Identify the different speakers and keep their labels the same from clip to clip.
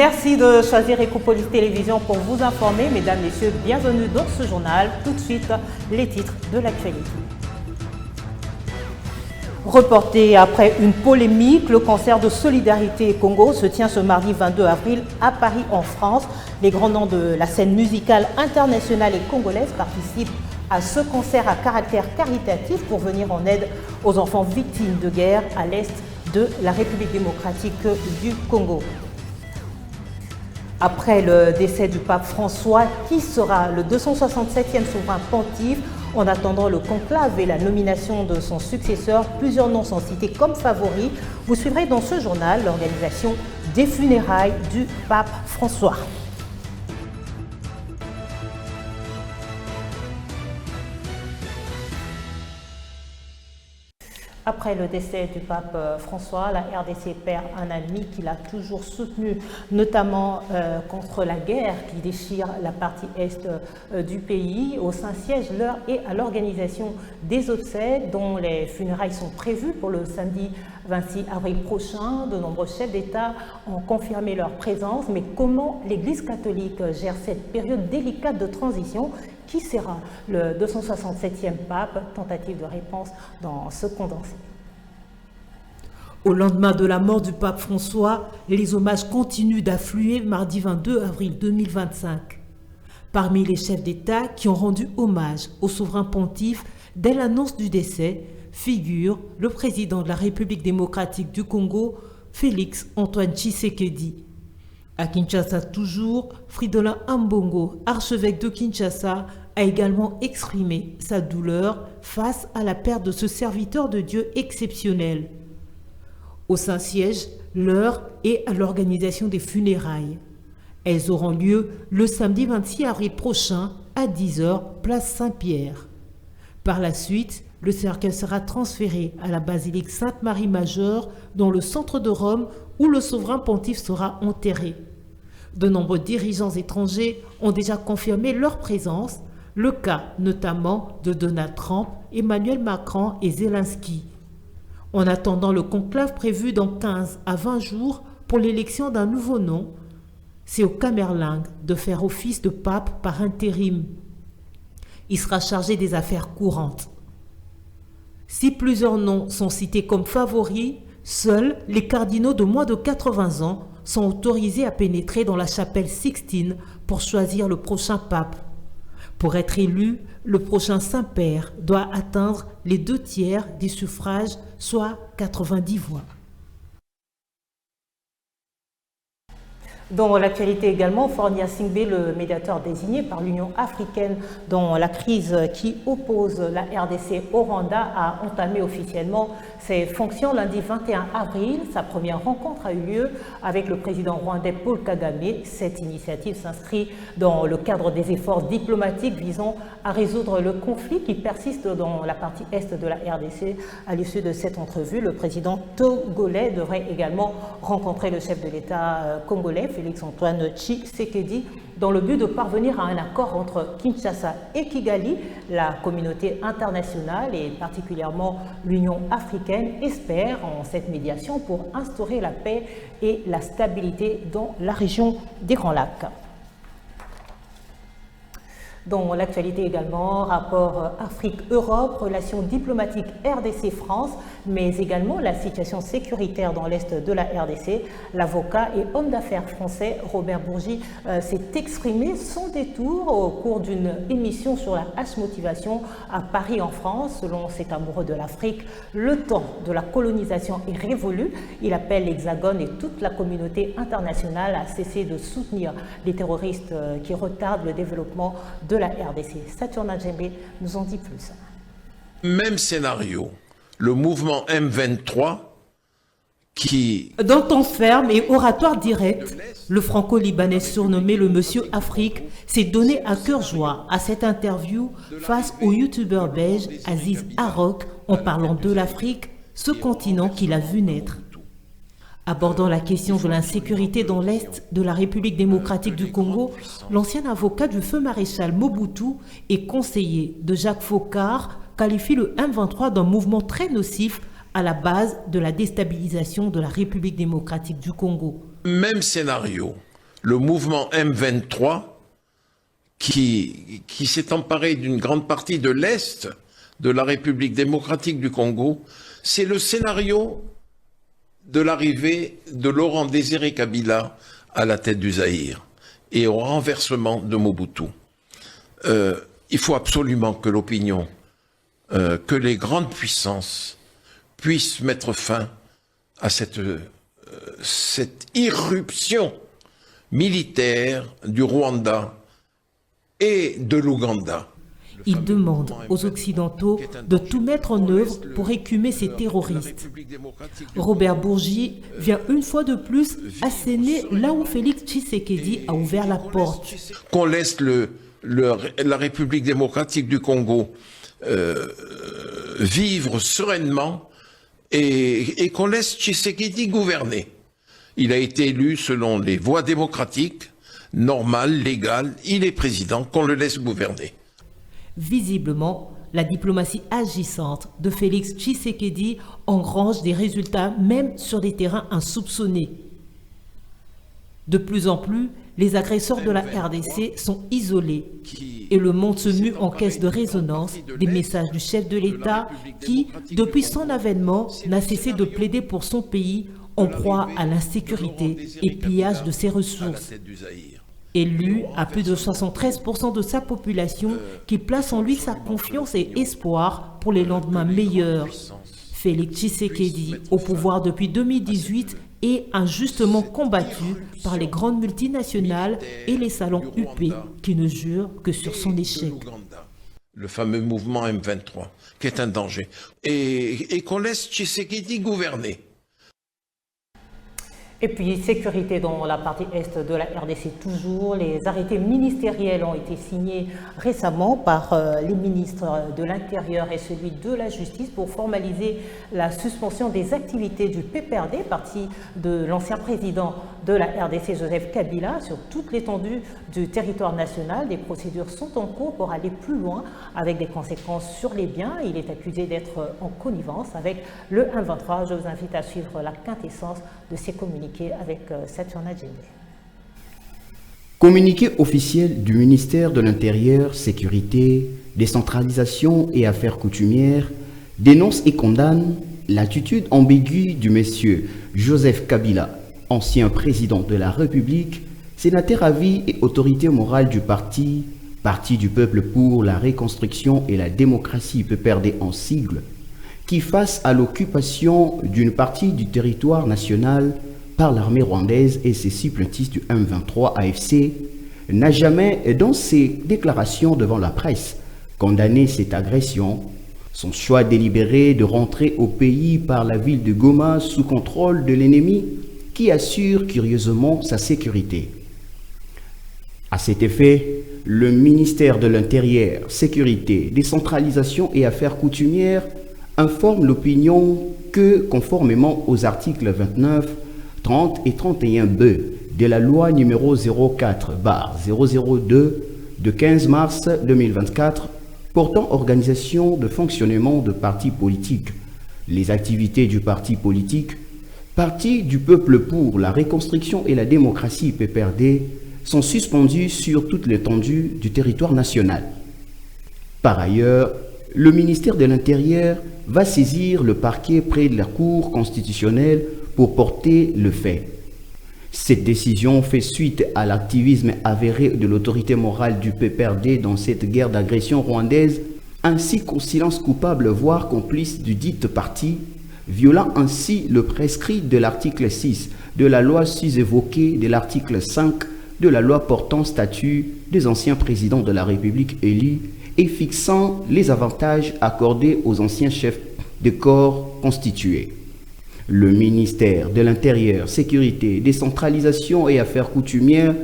Speaker 1: Merci de choisir Ecopolis Télévision pour vous informer. Mesdames, Messieurs, bienvenue dans ce journal. Tout de suite, les titres de l'actualité. Reporté après une polémique, le concert de Solidarité Congo se tient ce mardi 22 avril à Paris en France. Les grands noms de la scène musicale internationale et congolaise participent à ce concert à caractère caritatif pour venir en aide aux enfants victimes de guerre à l'est de la République démocratique du Congo. Après le décès du pape François, qui sera le 267e souverain pontife, en attendant le conclave et la nomination de son successeur, plusieurs noms sont cités comme favoris. Vous suivrez dans ce journal l'organisation des funérailles du pape François. Après le décès du pape François, la RDC perd un ami qu'il a toujours soutenu, notamment contre la guerre qui déchire la partie est du pays. Au Saint-Siège, l'heure est à l'organisation des obsèques dont les funérailles sont prévues pour le samedi 26 avril prochain. De nombreux chefs d'État ont confirmé leur présence. Mais comment l'Église catholique gère cette période délicate de transition? Qui sera le 267e pape? Tentative de réponse dans ce condensé.
Speaker 2: Au lendemain de la mort du pape François, les hommages continuent d'affluer mardi 22 avril 2025. Parmi les chefs d'État qui ont rendu hommage au souverain pontife dès l'annonce du décès, figure le président de la République démocratique du Congo, Félix Antoine Tshisekedi. À Kinshasa toujours, Fridolin Ambongo, archevêque de Kinshasa, a également exprimé sa douleur face à la perte de ce serviteur de Dieu exceptionnel. Au Saint-Siège, l'heure est à l'organisation des funérailles. Elles auront lieu le samedi 26 avril prochain à 10 h, place Saint-Pierre. Par la suite, le cercueil sera transféré à la basilique Sainte-Marie-Majeure dans le centre de Rome où le souverain pontife sera enterré. De nombreux dirigeants étrangers ont déjà confirmé leur présence, le cas notamment de Donald Trump, Emmanuel Macron et Zelensky. En attendant le conclave prévu dans 15 à 20 jours pour l'élection d'un nouveau nom, c'est au Camerlingue de faire office de pape par intérim. Il sera chargé des affaires courantes. Si plusieurs noms sont cités comme favoris, seuls les cardinaux de moins de 80 ans sont autorisés à pénétrer dans la chapelle Sixtine pour choisir le prochain pape. Pour être élu, le prochain Saint-Père doit atteindre les 2/3 des suffrages, soit 90 voix.
Speaker 1: Dans l'actualité également, Fornia Singbe, le médiateur désigné par l'Union africaine dans la crise qui oppose la RDC au Rwanda, a entamé officiellement ses fonctions lundi 21 avril. Sa première rencontre a eu lieu avec le président rwandais Paul Kagame. Cette initiative s'inscrit dans le cadre des efforts diplomatiques visant à résoudre le conflit qui persiste dans la partie est de la RDC. À l'issue de cette entrevue, le président togolais devrait également rencontrer le chef de l'État congolais, Félix Antoine Tshisekedi, dans le but de parvenir à un accord entre Kinshasa et Kigali. La communauté internationale et particulièrement l'Union africaine espèrent en cette médiation pour instaurer la paix et la stabilité dans la région des Grands Lacs. Dans l'actualité également, rapport Afrique-Europe, relations diplomatiques RDC-France, mais également la situation sécuritaire dans l'est de la RDC. L'avocat et homme d'affaires français Robert Bourgi s'est exprimé sans détour au cours d'une émission sur la H-motivation à Paris en France. Selon cet amoureux de l'Afrique, le temps de la colonisation est révolu. Il appelle l'Hexagone et toute la communauté internationale à cesser de soutenir les terroristes qui retardent le développement de la RDC. Saturna Djembe nous en dit plus.
Speaker 3: Même scénario, le mouvement M23 qui...
Speaker 2: Dans ton ferme et oratoire direct, le franco-libanais surnommé le Monsieur Afrique s'est donné à cœur joie à cette interview face au youtubeur belge Aziz Arok en parlant de l'Afrique, ce continent qu'il a vu naître. Abordant la question de l'insécurité dans l'Est de la République démocratique du Congo, l'ancien avocat du feu maréchal Mobutu et conseiller de Jacques Faucard qualifie le M23 d'un mouvement très nocif à la base de la déstabilisation de la République démocratique du Congo.
Speaker 3: Même scénario, le mouvement M23 qui s'est emparé d'une grande partie de l'Est de la République démocratique du Congo, c'est le scénario de l'arrivée de Laurent Désiré Kabila à la tête du Zaïre et au renversement de Mobutu. Il faut absolument que l'opinion, que les grandes puissances puissent mettre fin à cette irruption militaire du Rwanda et de l'Ouganda.
Speaker 2: Il demande aux Occidentaux de tout mettre en œuvre pour écumer ces terroristes. Robert Bourgi vient une fois de plus asséner là où Félix Tshisekedi a ouvert la porte.
Speaker 3: Qu'on laisse la République démocratique du Congo vivre sereinement et qu'on laisse Tshisekedi gouverner. Il a été élu selon les voies démocratiques, normales, légales. Il est président, qu'on le laisse gouverner.
Speaker 2: Visiblement, la diplomatie agissante de Félix Tshisekedi engrange des résultats même sur des terrains insoupçonnés. De plus en plus, les agresseurs de la RDC sont isolés et le monde se mue en caisse de résonance des messages du chef de l'État qui, depuis son avènement, n'a cessé de plaider pour son pays en proie à l'insécurité et pillage de ses ressources. Élu à plus de 73% de sa population qui place en lui sa confiance et espoir pour les lendemains meilleurs. Félix Tshisekedi, au pouvoir depuis 2018, est injustement combattu par les grandes multinationales et les salons UP qui ne jurent que sur son échec.
Speaker 3: Le fameux mouvement M23, qui est un danger. Et qu'on laisse Tshisekedi gouverner.
Speaker 1: Et puis, sécurité dans la partie est de la RDC toujours. Les arrêtés ministériels ont été signés récemment par les ministres de l'Intérieur et celui de la Justice pour formaliser la suspension des activités du PPRD, parti de l'ancien président de la RDC, Joseph Kabila, sur toute l'étendue du territoire national. Des procédures sont en cours pour aller plus loin avec des conséquences sur les biens. Il est accusé d'être en connivence avec le M23. Je vous invite à suivre la quintessence de ces communiqués avec Saturna Djembe.
Speaker 4: Communiqué officiel du ministère de l'Intérieur, Sécurité, Décentralisation et Affaires coutumières dénonce et condamne l'attitude ambiguë du monsieur Joseph Kabila, ancien président de la République, sénateur à vie et autorité morale du Parti du peuple pour la reconstruction et la démocratie PPRD en sigle, qui face à l'occupation d'une partie du territoire national par l'armée rwandaise et ses supplétistes du M23 AFC, n'a jamais, dans ses déclarations devant la presse, condamné cette agression, son choix délibéré de rentrer au pays par la ville de Goma sous contrôle de l'ennemi qui assure curieusement sa sécurité. À cet effet, le ministère de l'Intérieur, Sécurité, Décentralisation et Affaires coutumières informe l'opinion que, conformément aux articles 29, 30 et 31b de la loi numéro 04/002 de 15 mars 2024 portant organisation de fonctionnement de partis politiques, les activités du parti politique, Parti du peuple pour la reconstruction et la démocratie PPRD, sont suspendues sur toute l'étendue du territoire national. Par ailleurs, le ministère de l'Intérieur va saisir le parquet près de la Cour constitutionnelle pour porter le fait. Cette décision fait suite à l'activisme avéré de l'autorité morale du PPRD dans cette guerre d'agression rwandaise, ainsi qu'au silence coupable voire complice du dit parti, violant ainsi le prescrit de l'article 6 de la loi sus-évoquée de l'article 5 de la loi portant statut des anciens présidents de la République élus et fixant les avantages accordés aux anciens chefs de corps constitués. Le ministère de l'Intérieur, Sécurité, Décentralisation et Affaires coutumières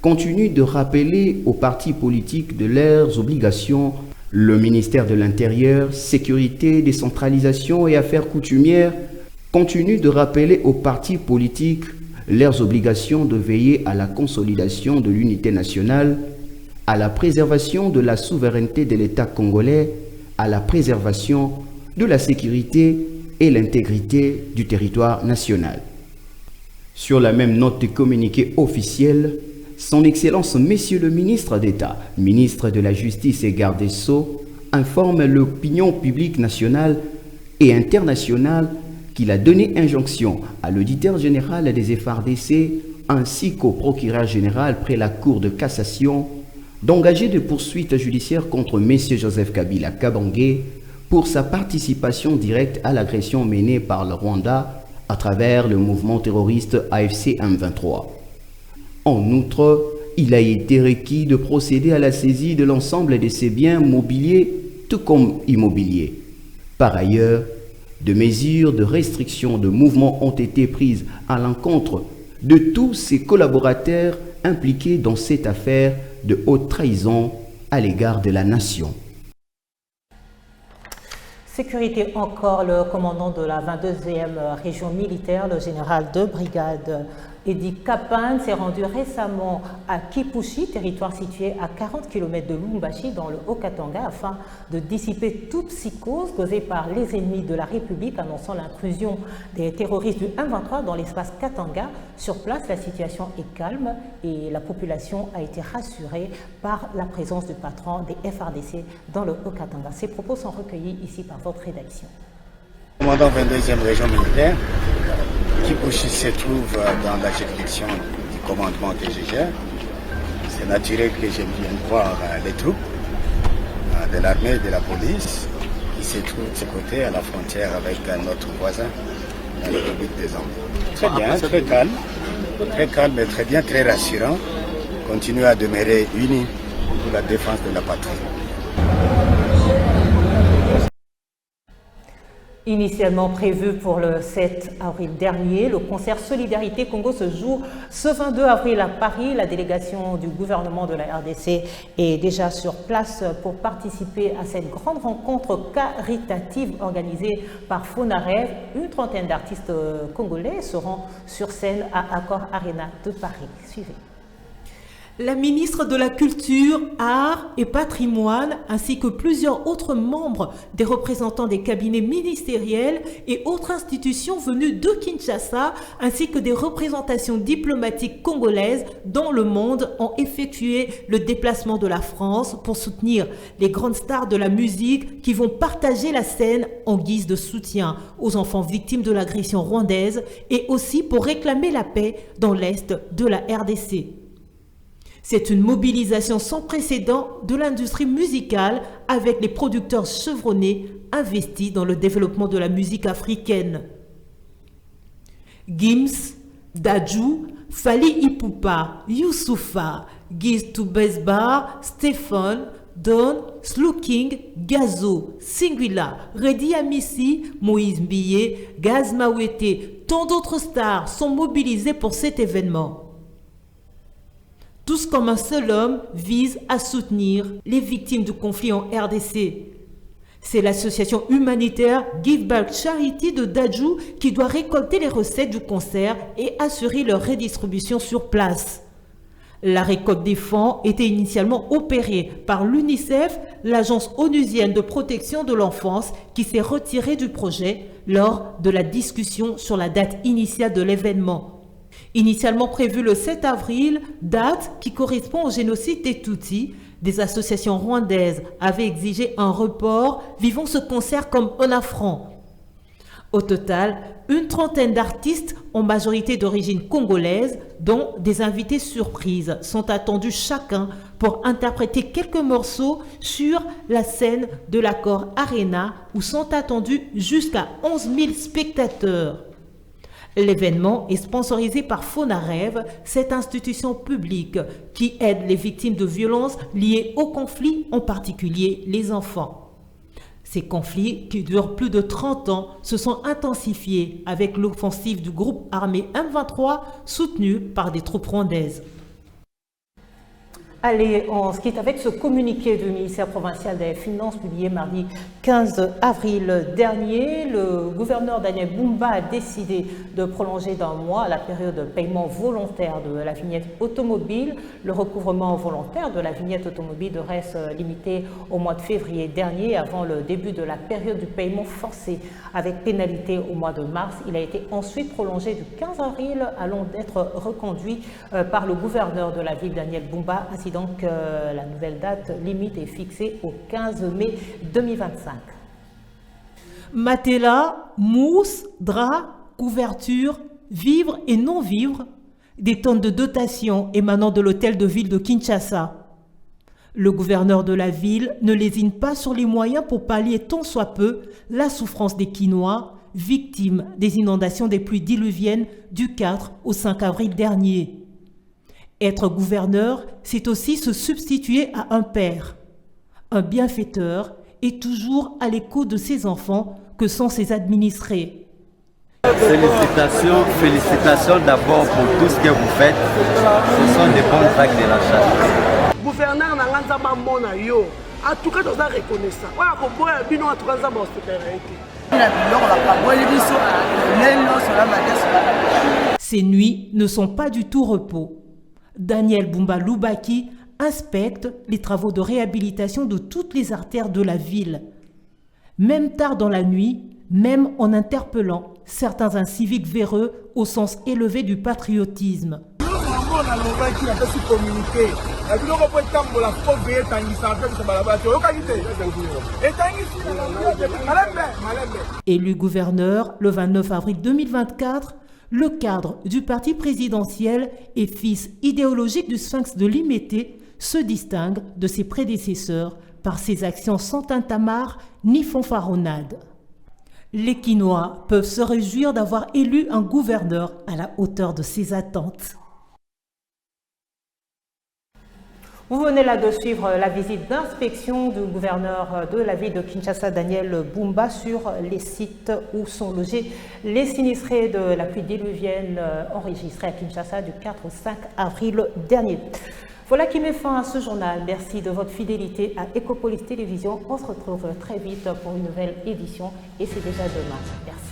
Speaker 4: continue de rappeler aux partis politiques de leurs obligations. Le ministère de l'Intérieur, Sécurité, Décentralisation et Affaires coutumières continue de rappeler aux partis politiques leurs obligations de veiller à la consolidation de l'unité nationale, à la préservation de la souveraineté de l'État congolais, à la préservation de la sécurité et l'intégrité du territoire national. Sur la même note de communiqué officiel, Son Excellence Monsieur le Ministre d'État, ministre de la Justice et garde des Sceaux, informe l'opinion publique nationale et internationale qu'il a donné injonction à l'auditeur général des FARDC ainsi qu'au procureur général près la Cour de cassation d'engager des poursuites judiciaires contre M. Joseph Kabila Kabange pour sa participation directe à l'agression menée par le Rwanda à travers le mouvement terroriste AFC M23. En outre, il a été requis de procéder à la saisie de l'ensemble de ses biens mobiliers tout comme immobiliers. Par ailleurs, des mesures de restriction de mouvement ont été prises à l'encontre de tous ses collaborateurs impliqués dans cette affaire de haute trahison à l'égard de la nation.
Speaker 1: Sécurité encore, le commandant de la 22e région militaire, le général de brigade Edi Kapan, s'est rendu récemment à Kipushi, territoire situé à 40 km de Lubumbashi dans le Haut-Katanga, afin de dissiper toute psychose causée par les ennemis de la République, annonçant l'intrusion des terroristes du M23 dans l'espace Katanga. Sur place, la situation est calme et la population a été rassurée par la présence du patron des FARDC dans le Haut-Katanga. Ces propos sont recueillis ici par votre rédaction.
Speaker 5: Commandant 22e région militaire, Kipushi se trouve dans la juridiction du commandement que je gère. C'est naturel que je vienne voir les troupes de l'armée et de la police qui se trouvent de ce côté à la frontière avec notre voisin, la République des Andes. Très bien, très calme et très bien, très rassurant. Continuer à demeurer unis pour la défense de la patrie.
Speaker 1: Initialement prévu pour le 7 avril dernier, le concert Solidarité Congo se joue ce 22 avril à Paris. La délégation du gouvernement de la RDC est déjà sur place pour participer à cette grande rencontre caritative organisée par Fonarev. Une trentaine d'artistes congolais seront sur scène à Accor Arena de Paris. Suivez.
Speaker 2: La ministre de la Culture, Arts et Patrimoine, ainsi que plusieurs autres membres des représentants des cabinets ministériels et autres institutions venues de Kinshasa, ainsi que des représentations diplomatiques congolaises dans le monde ont effectué le déplacement de la France pour soutenir les grandes stars de la musique qui vont partager la scène en guise de soutien aux enfants victimes de l'agression rwandaise et aussi pour réclamer la paix dans l'Est de la RDC. C'est une mobilisation sans précédent de l'industrie musicale avec les producteurs chevronnés investis dans le développement de la musique africaine. Gims, Dadju, Fally Ipupa, Youssoufa, Giz Toubezbar, Stéphane, Don, Slooking, Gazo, Singula, Redi Amissi, Moïse Mbiye, Gaz Mawete, tant d'autres stars sont mobilisés pour cet événement. Tous comme un seul homme visent à soutenir les victimes du conflit en RDC. C'est l'association humanitaire Give Back Charity de Dadju qui doit récolter les recettes du concert et assurer leur redistribution sur place. La récolte des fonds était initialement opérée par l'UNICEF, l'agence onusienne de protection de l'enfance, qui s'est retirée du projet lors de la discussion sur la date initiale de l'événement. Initialement prévu le 7 avril, date qui correspond au génocide des Tutsis, des associations rwandaises avaient exigé un report, vivant ce concert comme un affront. Au total, une trentaine d'artistes, en majorité d'origine congolaise, dont des invités surprises, sont attendus chacun pour interpréter quelques morceaux sur la scène de l'Accor Arena où sont attendus jusqu'à 11 000 spectateurs. L'événement est sponsorisé par Fonarev, cette institution publique qui aide les victimes de violences liées au conflit, en particulier les enfants. Ces conflits, qui durent plus de 30 ans, se sont intensifiés avec l'offensive du groupe armé M23 soutenu par des troupes rwandaises.
Speaker 1: Allez, on se quitte avec ce communiqué du ministère provincial des Finances publié mardi 15 avril dernier. Le gouverneur Daniel Bumba a décidé de prolonger d'un mois la période de paiement volontaire de la vignette automobile. Le recouvrement volontaire de la vignette automobile reste limité au mois de février dernier, avant le début de la période du paiement forcé avec pénalité au mois de mars. Il a été ensuite prolongé du 15 avril, allant d'être reconduit par le gouverneur de la ville Daniel Bumba. Ainsi donc, la nouvelle date limite est fixée au 15 mai 2025.
Speaker 2: Matelas, mousse, draps, couverture, vivres et non-vivres, des tonnes de dotations émanant de l'hôtel de ville de Kinshasa. Le gouverneur de la ville ne lésine pas sur les moyens pour pallier tant soit peu la souffrance des Kinois, victimes des inondations des pluies diluviennes du 4 au 5 avril dernier. Être gouverneur, c'est aussi se substituer à un père. Un bienfaiteur est toujours à l'écoute de ses enfants que sont ses administrés.
Speaker 6: Félicitations d'abord pour tout ce que vous faites. Ce sont des bons actes de la charité.
Speaker 7: Gouverneur Nanganzamba Mona yo, en tout cas, nous sommes reconnaissants.
Speaker 2: Ces nuits ne sont pas du tout repos. Daniel Bumba Lubaki inspecte les travaux de réhabilitation de toutes les artères de la ville. Même tard dans la nuit, même en interpellant certains inciviques véreux au sens élevé du patriotisme. Élu gouverneur le 29 avril 2024, le cadre du parti présidentiel et fils idéologique du Sphinx de Limété se distingue de ses prédécesseurs par ses actions sans tintamarre ni fanfaronnade. Les Kinois peuvent se réjouir d'avoir élu un gouverneur à la hauteur de ses attentes.
Speaker 1: Vous venez là de suivre la visite d'inspection du gouverneur de la ville de Kinshasa, Daniel Bumba, sur les sites où sont logés les sinistrés de la pluie diluvienne enregistrée à Kinshasa du 4 au 5 avril dernier. Voilà qui met fin à ce journal. Merci de votre fidélité à Ecopolis Télévision. On se retrouve très vite pour une nouvelle édition et c'est déjà demain. Merci.